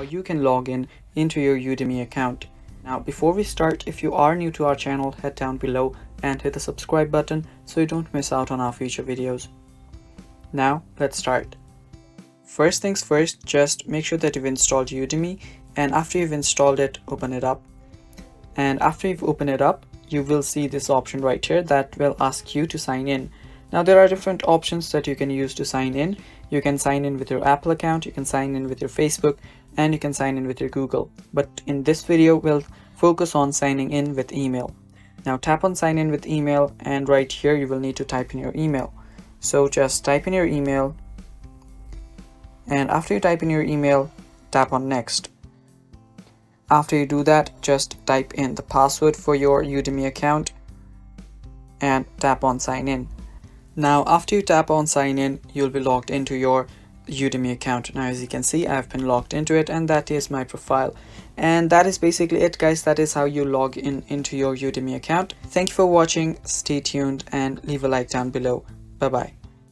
how you can log in into your Udemy account. Now before we start, if you are new to our channel, head down below and hit the subscribe button so you don't miss out on our future videos. Now let's start. First things first, just make sure that you've installed Udemy, and after you've installed it, open it up. And after you've opened it up, you will see this option right here that will ask you to sign in. Now there are different options that you can use to sign in. You can sign in with your Apple account, you can sign in with your Facebook, and you can sign in with your Google. But in this video, we'll focus on signing in with email. Now tap on sign in with email, and right here you will need to type in your email. So just type in your email, and after you type in your email, tap on next. After you do that, just type in the password for your Udemy account and tap on sign in. Now after you tap on sign in, you'll be logged into your Udemy account. Now as you can see, I've been logged into it, and that is my profile. And that is basically it, guys. That is how you log in into your Udemy account. Thank you for watching. Stay tuned and leave a like down below. Bye bye.